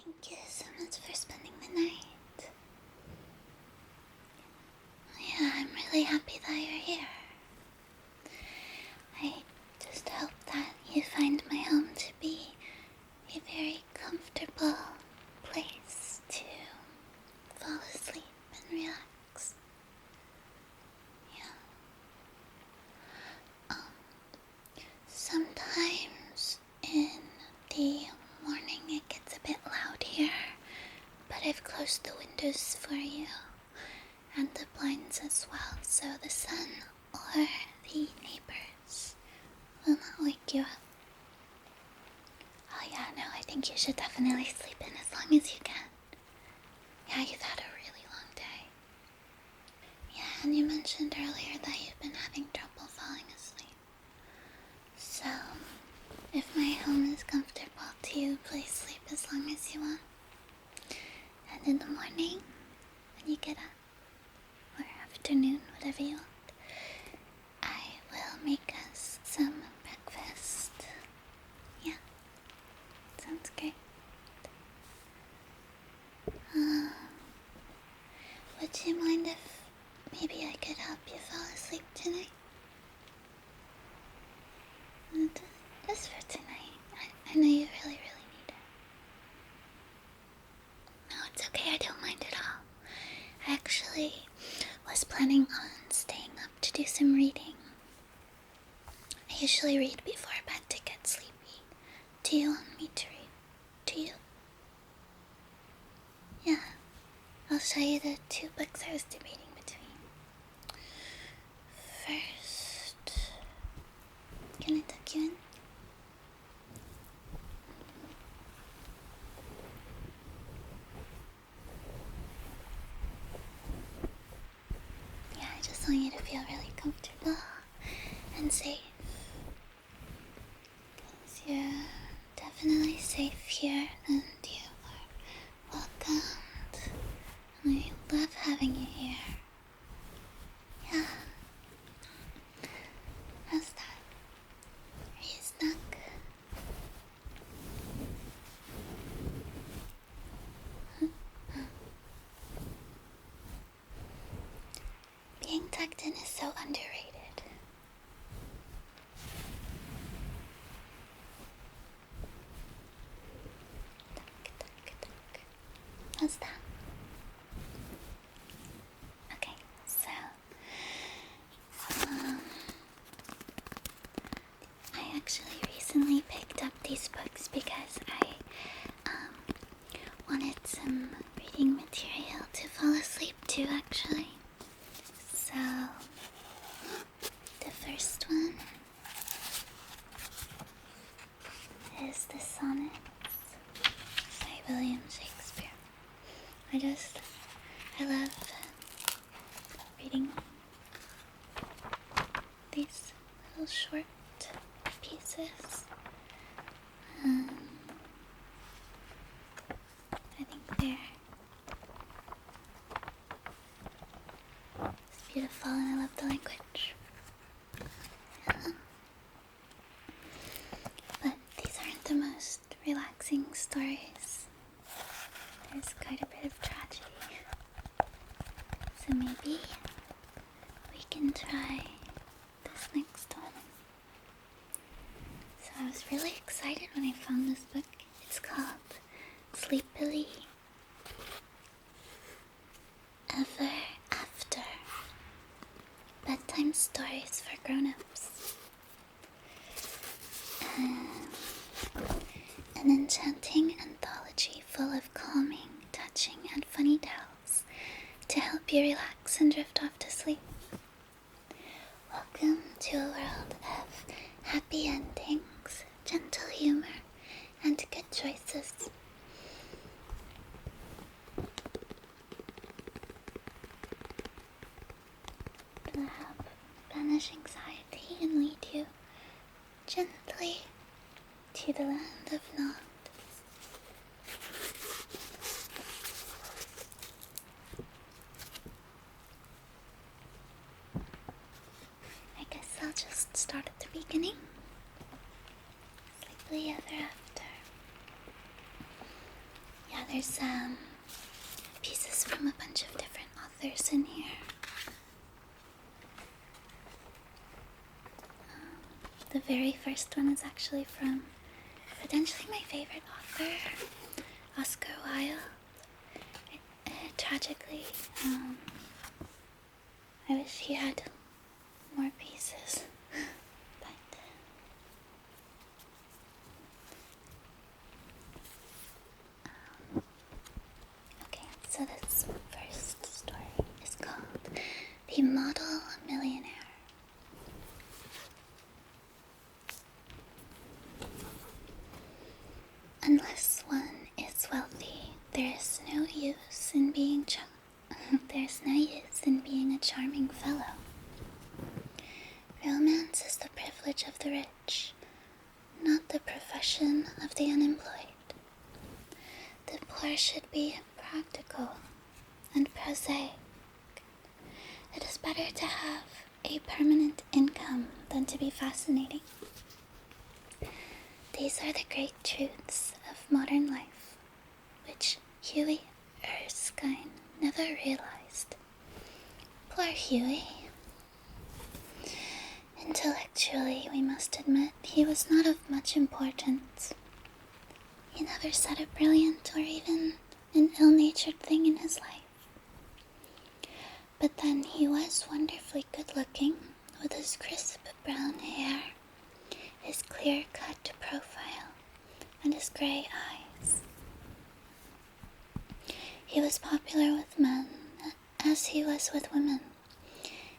Thank you so much for spending the night. Yeah, I'm really happy that you're here. I just hope that you find my home to be a very comfortable place to fall asleep and relax. Yeah. Sometimes in the morning it gets a bit loud here, but I've closed the windows for you and the blinds as well, so the sun or the neighbors will not wake you up. Oh yeah, no, I think you should definitely sleep in as long as you can. Yeah, you've had a really long day. Yeah, and you mentioned earlier that you've been having trouble falling asleep. So, if my home is comfortable to please sleep as long as you want. And in the morning, when you get up, or afternoon, whatever you want, I will make us some breakfast. Yeah, sounds great. Would you mind if maybe I could help you fall asleep tonight? Just for tonight. I know you really need it. No, it's okay, I don't mind at all. I actually was planning on staying up to do some reading. I usually read before bed to get sleepy. Do you want me to read to you? Yeah, I'll show you the two books I was debating between. First, can I tuck you in? Yeah, I just want you to feel really comfortable and safe. Because you're definitely safe here and you are welcomed. And I love having you here. Yeah. How's that? Are you stuck? Being tucked in is so underrated. Tuck. How's that? Okay, so I actually recently picked up these books because I wanted some reading material to fall asleep to, actually. So, the first one is the Sonnets by William Shakespeare. I love reading these little short pieces. I think it's beautiful and I love the language. But these aren't the most relaxing stories. There's quite a bit of tragedy. So maybe we can try this next one. So I was really excited when I found this book. It's called Sleepily Ever After. Bedtime stories for grown-ups. An enchanting anthology full of calming, touching, and funny tales to help you relax and drift off to sleep. Welcome to a world of happy endings, gentle humor, and good choices. It'll help banish anxiety and lead you gently to the land of Nod. I guess I'll just start at the beginning. Sleepily Ever After. there's pieces from a bunch of different authors in here. The very first one is actually from potentially my favorite author, Oscar Wilde. Tragically, I wish he had more pieces, but okay, so this first story is called The Model Millionaire. Unless one is wealthy, there is no use in being a charming fellow. Romance is the privilege of the rich, not the profession of the unemployed. The poor should be practical and prosaic. It is better to have a permanent income than to be fascinating. These are the great truths of modern life, which Huey Erskine never realized. Poor Huey. Intellectually, we must admit, he was not of much importance. He never said a brilliant or even an ill-natured thing in his life. But then he was wonderfully good-looking, with his crisp brown hair, his clear-cut profile, and his gray eyes. He was popular with men, as he was with women,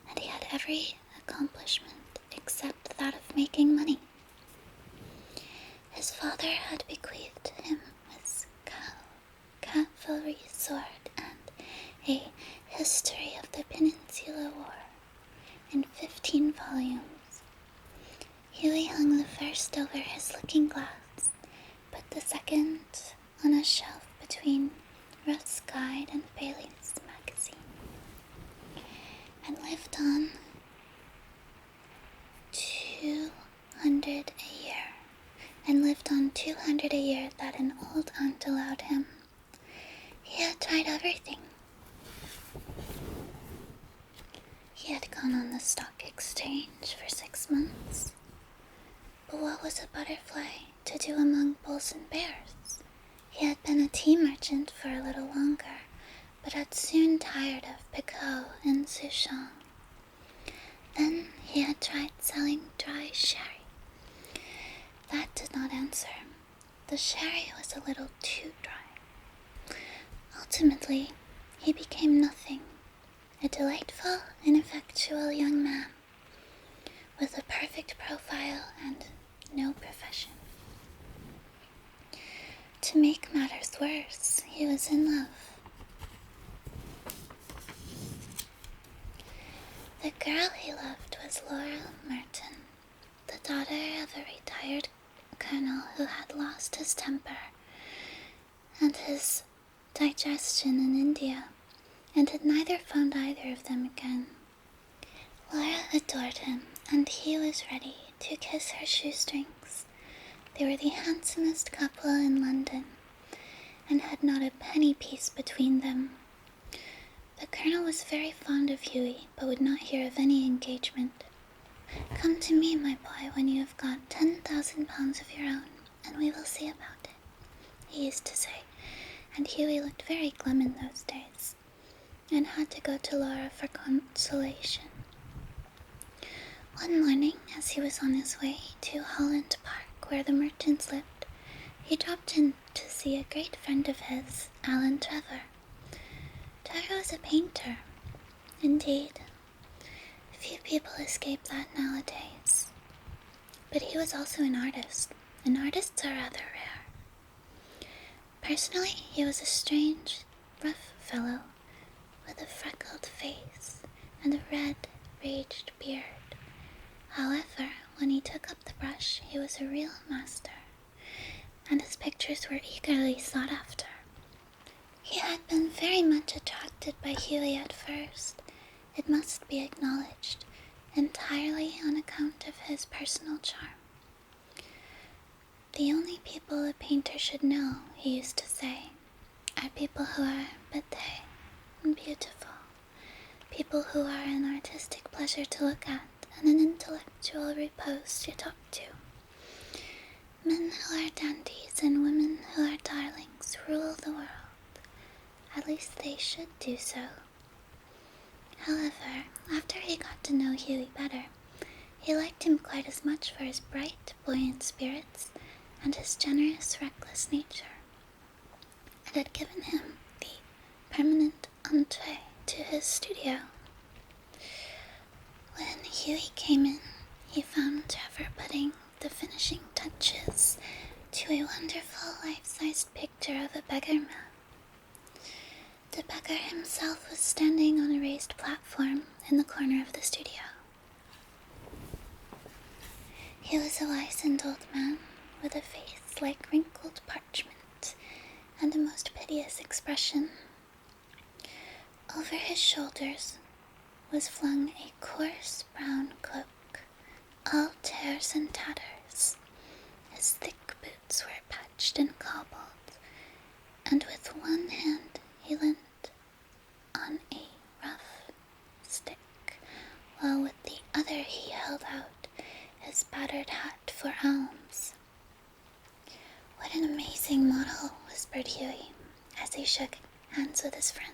and he had every accomplishment except that of making money. His father had bequeathed him his cavalry sword and a history of the Peninsular War in 15 volumes. Huey hung the first over his looking-glass, put the second on a shelf between Ruth's Guide and Bailey's magazine, and lived on 200 a year, that an old aunt allowed him. He had tried everything. He had gone on the stock exchange for 6 months. But what was a butterfly to do among bulls and bears? He had been a tea merchant for a little longer, but had soon tired of Picot and Souchon. Then he had tried selling dry sherry. That did not answer. The sherry was a little too dry. Ultimately, he became nothing, a delightful, ineffectual young man, with a perfect profile and no profession. To make matters worse, he was in love. The girl he loved was Laura Merton, the daughter of a retired colonel who had lost his temper and his digestion in India, and had neither found either of them again. Laura adored him, and he was ready to kiss her shoestrings. They were the handsomest couple in London, and had not a penny piece between them. The colonel was very fond of Huey, but would not hear of any engagement. "Come to me, my boy, when you have got 10,000 pounds of your own, and we will see about it," he used to say, and Huey looked very glum in those days, and had to go to Laura for consolation. One morning, as he was on his way to Holland Park, where the Mertons lived, he dropped in to see a great friend of his, Alan Trevor. Trevor was a painter. Indeed, few people escape that nowadays. But he was also an artist, and artists are rather rare. Personally, he was a strange, rough fellow, with a freckled face and a red, raged beard. However, when he took up the brush, he was a real master, and his pictures were eagerly sought after. He had been very much attracted by Huey at first, it must be acknowledged, entirely on account of his personal charm. "The only people a painter should know," he used to say, are people who are bedtime and beautiful. People who are an artistic pleasure to look at and an intellectual repose to talk to. Men who are dandies and women who are darlings rule the world. At least they should do so. However, after he got to know Huey better, he liked him quite as much for his bright, buoyant spirits and his generous, reckless nature. It had given him the permanent entree to his studio. When Huey came in, he found Trevor putting the finishing touches to a wonderful life-sized picture of a beggar man. The beggar himself was standing on a raised platform in the corner of the studio. He was a wizened old man with a face like wrinkled parchment and a most piteous expression. Over his shoulders was flung a coarse brown cloak, all tears and tatters. His thick boots were patched and cobbled, and with one hand he leant on a rough stick, while with the other he held out his battered hat for alms. "What an amazing model," whispered Huey, as he shook hands with his friend.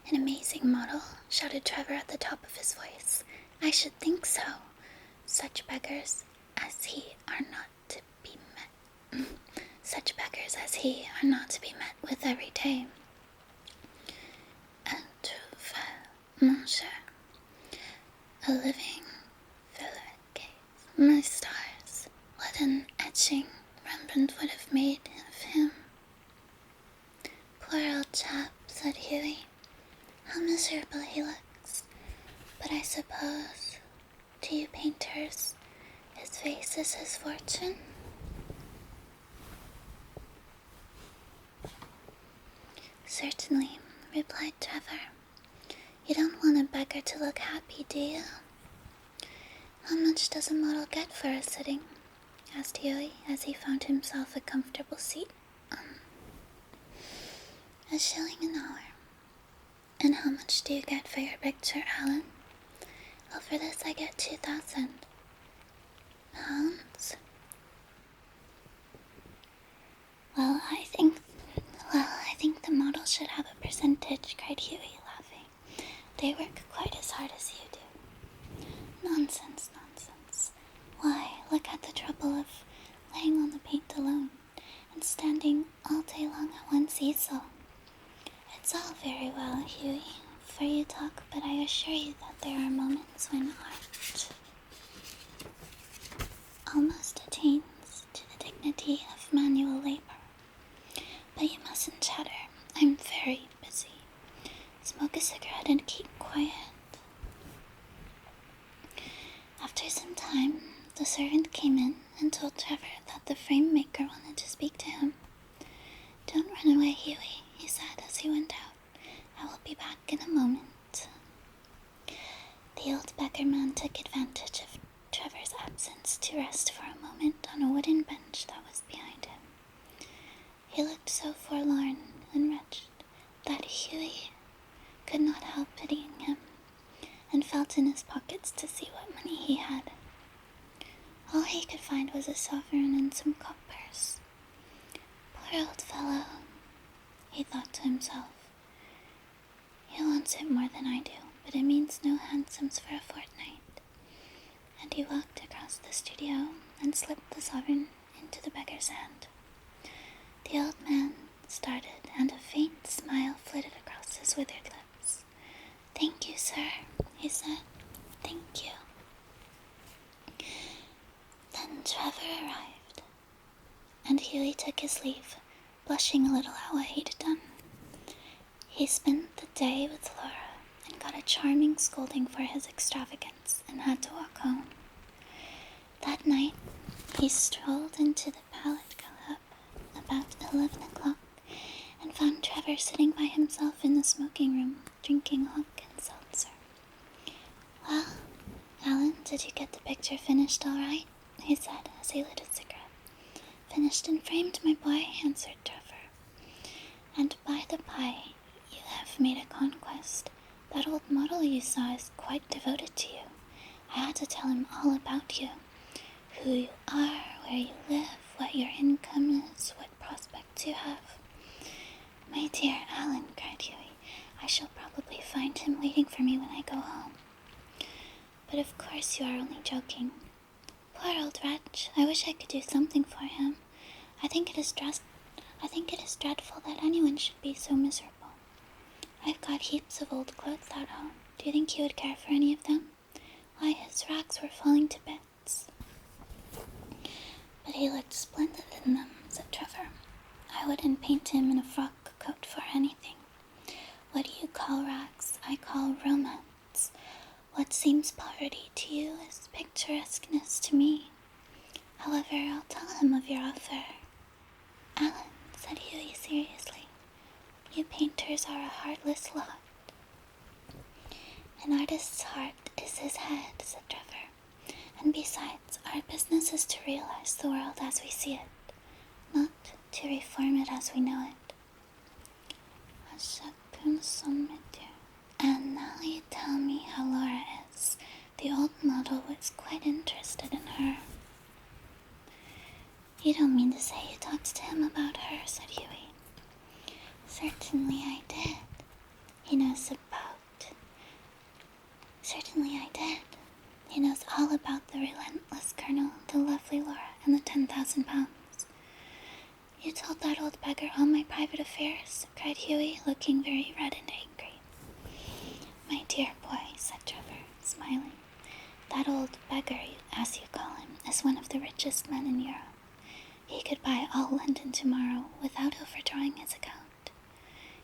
"An amazing model," shouted Trevor at the top of his voice. "I should think so. Such beggars as he are not to be met. Such beggars as he are not to be met with every day. Un trouve, mon cher. A living gaze. My stars, what an etching Rembrandt would have made of him." "Poor old chap," said Huey. "How miserable he looks. But I suppose, to you painters, his face is his fortune?" "Certainly," replied Trevor. "You don't want a beggar to look happy, do you?" "How much does a model get for a sitting?" asked Huey, as he found himself a comfortable seat. "A shilling an hour." "And how much do you get for your picture, Alan?" "Well, for this I get £2,000. Well, I think the model should have a percentage," cried Huey, laughing. "They work quite as hard as you do." Nonsense. Why, look at the trouble of laying on the paint alone, and standing all day long at one's easel. It's all very well, Huey, for you talk, but I assure you that there are moments when art almost attains to the dignity of manual labor. But you mustn't chatter. I'm very busy. Smoke a cigarette and keep quiet. After some time, the servant came in and told Trevor that the frame maker wanted to speak to him. "Don't run away, Huey," he said as he went out. "I will be back in a moment." The old beggar man took advantage of Trevor's absence to rest for a moment on a wooden bench that was behind him. He looked so forlorn and wretched that Huey could not help pitying him, and felt in his pockets to see what money he had. All he could find was a sovereign and some coppers. "Poor old fellow," he thought to himself. "He wants it more than I do, but it means no hansoms for a fortnight." And he walked across the studio and slipped the sovereign into the beggar's hand. The old man started, and a faint smile flitted across his withered lips. "Thank you, sir," he said. "Thank you." Then Trevor arrived, and Huey took his leave, blushing a little at what he'd done. He spent the day with Laura and got a charming scolding for his extravagance and had to walk home. That night, he strolled into the Palette Club about 11 o'clock and found Trevor sitting by himself in the smoking room, drinking hock and seltzer. "Well, Alan, did you get the picture finished all right?" he said as he lit a cigarette. "Finished and framed, my boy," answered Trevor. that old model you saw is quite devoted to you. I had to tell him all about you. Who you are, where you live, what your income is, what prospects you have. My dear Alan, cried Huey, I shall probably find him waiting for me when I go home. But of course you are only joking. Poor old wretch, I wish I could do something for him. I think it is dreadful that anyone should be so miserable. I've got heaps of old clothes at home. Do you think he would care for any of them? Why, his rags were falling to bits. But he looked splendid in them, said Trevor. I wouldn't paint him in a frock coat for anything. What you call rags, I call romance. What seems poverty to you is picturesqueness to me. However, I'll tell him of your offer. Alan, said Huey seriously, you painters are a heartless lot. An artist's heart is his head, said Trevor. And besides, our business is to realize the world as we see it, not to reform it as we know it. And now you tell me how Laura is. The old model was quite interested in her. You don't mean to say you talked to him about her, said Huey. Certainly I did. He knows all about the relentless Colonel, the lovely Laura, and the 10,000 pounds. You told that old beggar all my private affairs, cried Huey, looking very red and angry. My dear boy, said Trevor, smiling, that old beggar, as you call him, is one of the richest men in Europe. He could buy all London tomorrow without overdrawing his account.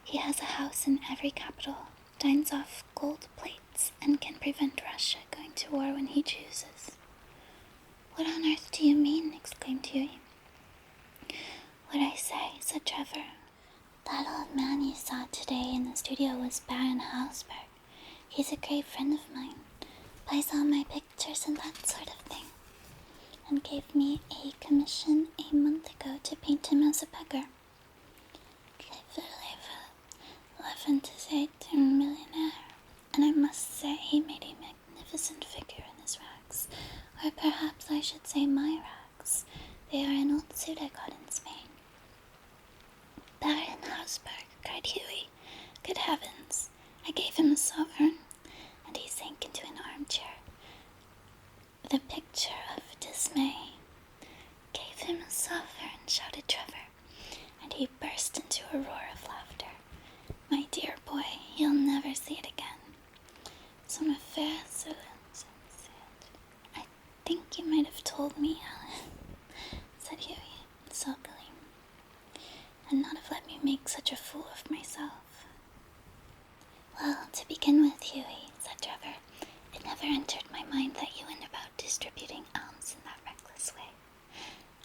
He has a house in every capital, dines off gold plates, and can prevent Russia going to war when he chooses. What on earth do you mean? Exclaimed Huey. What I say, said Trevor. That old man you saw today in the studio was Baron Hausberg. He's a great friend of mine, buys all my pictures and that sort of thing, and gave me a commission a month ago to paint him as a beggar. Millionaire, and I must say he made a magnificent figure in his rags, or perhaps I should say my rags. They are an old suit I got in Spain. Baron Hausberg, cried Huey. Good heavens! I gave him a sovereign, and he sank into an armchair. The picture of dismay. Gave him a sovereign, shouted Trevor, and he burst into a roar of laughter. My dear boy, you'll never see it again. Some affair, I think you might have told me, Alan, said Huey sulkily, and not have let me make such a fool of myself. Well, to begin with, Huey, said Trevor, it never entered my mind that you went about distributing alms in that reckless way.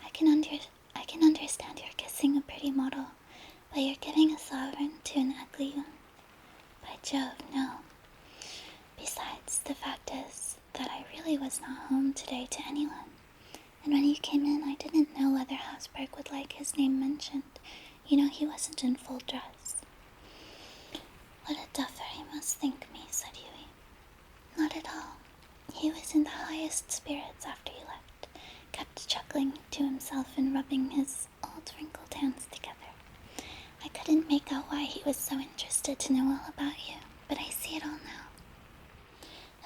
I can understand your kissing a pretty model, but you're giving a sovereign to an ugly one. By Jove, no. Besides, the fact is that I really was not home today to anyone, and when you came in I didn't know whether Hausberg would like his name mentioned. You know, he wasn't in full dress. What a duffer he must think me, said Huey. Not at all. He was in the highest spirits after you left, kept chuckling to himself and rubbing his old wrinkled hands together. I couldn't make out why he was so interested to know all about you, but I see it all now.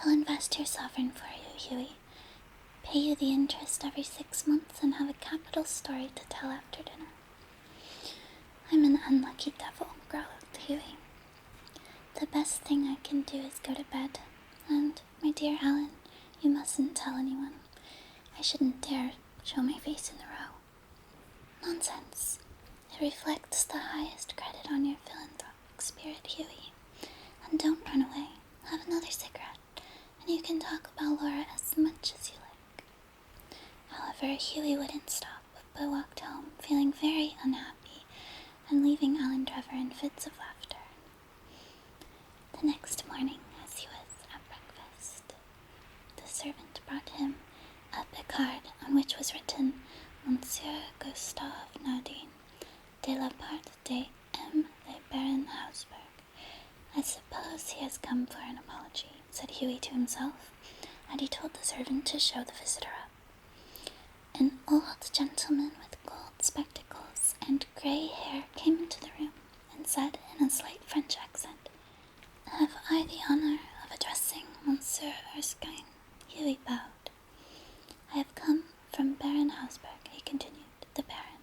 He'll invest your sovereign for you, Huey, pay you the interest every 6 months, and have a capital story to tell after dinner. I'm an unlucky devil, growled Huey. The best thing I can do is go to bed, and, my dear Alan, you mustn't tell anyone. I shouldn't dare show my face in the row. Nonsense. It reflects the highest credit on your philanthropic spirit, Huey. And don't run away. Have another cigarette, and you can talk about Laura as much as you like. However, Huey wouldn't stop, but walked home, feeling very unhappy, and leaving Alan Trevor in fits of laughter. The next morning, as he was at breakfast, the servant brought him up a card on which was written, Monsieur Gustave Nadine, de la part de M. le Baron Hausberg, I suppose he has come for an apology, said Huey to himself, and he told the servant to show the visitor up. An old gentleman with gold spectacles and grey hair came into the room and said in a slight French accent, "Have I the honour of addressing Monsieur Erskine?" Huey bowed. "I have come from Baron Hausberg," he continued, "the Baron.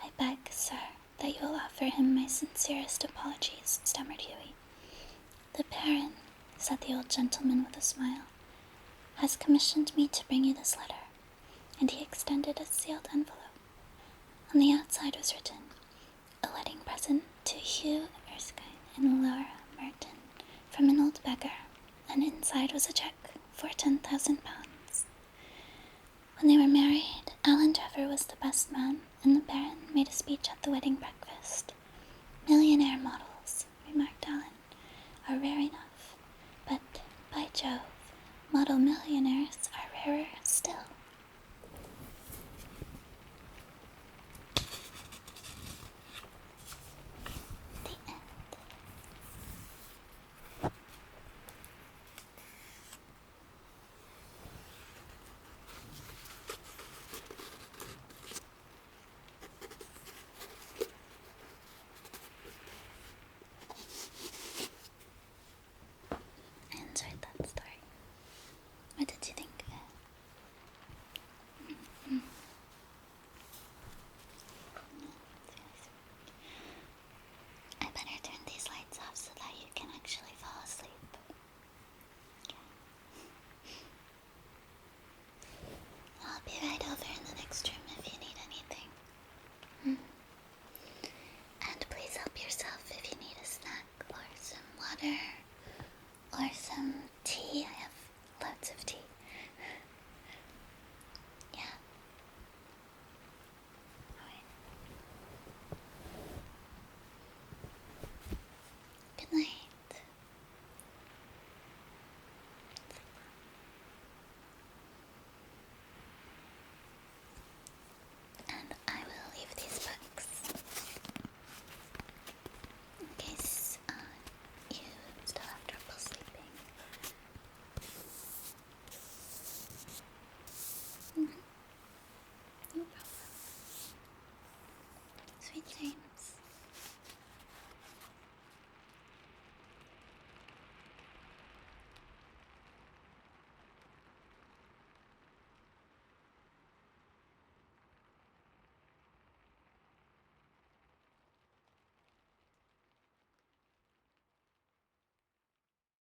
I beg, sir, that you will offer him my sincerest apologies," stammered Huey. "The Baron," said the old gentleman with a smile, "has commissioned me to bring you this letter," and he extended a sealed envelope. On the outside was written, "A wedding present to Hugh Erskine and Laura Merton from an old beggar," and inside was a cheque for £10,000. When they were married, Alan Trevor was the best man, and the Baron made a speech at the wedding breakfast. "Millionaire models," remarked Alan, "are rare enough, but, by Jove, model millionaires are rarer still."